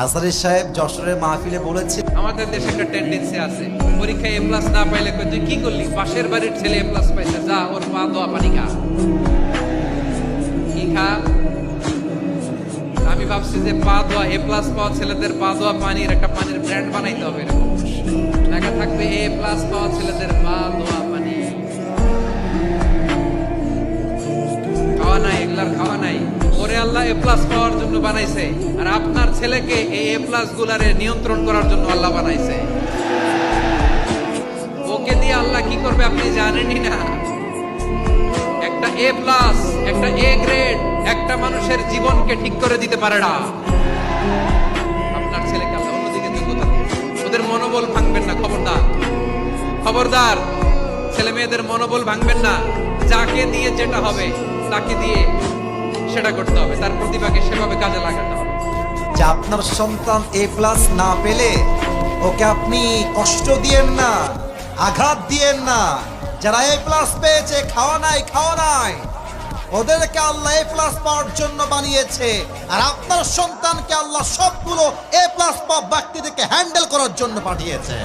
আসারি সাহেব যশোরের মাহফিলে বলেছে, আমাদের দেশে একটা টেন্ডেন্সি আছে, পরীক্ষায় এ প্লাস না পাইলে কই তুই কি করলি, পাশের বাড়ির ছেলে এ প্লাস পাইছে, যা ওর পা দোয়া পানি খা। কি খা? আমি ভাবছি যে পা দোয়া এ প্লাস পাওয়া ছেলেদের পা দোয়া পানির একটা পানির ব্র্যান্ড বানাইতে হবে, এরকম লেখা থাকবে এ প্লাস পাওয়া ছেলেদের পা দোয়া পানি। খাওয়া নাই, এগুলার খাওয়া নাই। ওরে আল্লাহ এ প্লাস পাওয়ার জন্য বানাইছে, আর আপনার ছেলেকে এই এ প্লাস গুলারে নিয়ন্ত্রণ করার জন্য আল্লাহ বানাইছে। ওকে দিয়ে আল্লাহ কি করবে আপনি জানেনই না। একটা এ প্লাস, একটা এ গ্রেড একটা মানুষের জীবনকে ঠিক করে দিতে পারে না। আপনার ছেলেকে আল্লাহ অন্যদিকে যোগ্যতা দিয়েছে। ওদের মনোবল ভাঙবেন না, খবরদার খবরদার। ছেলে মেয়েদের মনোবল ভাঙবেন না। যাকে দিয়ে যেটা হবে তাকে দিয়ে সেটা করতে হবে, তার প্রতিভাকে সেভাবে কাজে লাগাতে হবে। যে আপনার সন্তান এ প্লাস না পেলে ওকে আপনি কষ্ট দিয়েন না, আঘাত দিয়েন না। যারা এ প্লাস পেয়েছে, খাওয়া নাই, ওদেরকে আল্লাহ এ প্লাস পাওয়ার জন্য বানিয়েছে। আর আপনার সন্তানকে আল্লাহ সবগুলো এ প্লাস পাওয়া ব্যক্তিদেরকে হ্যান্ডেল করার জন্য পাঠিয়েছে।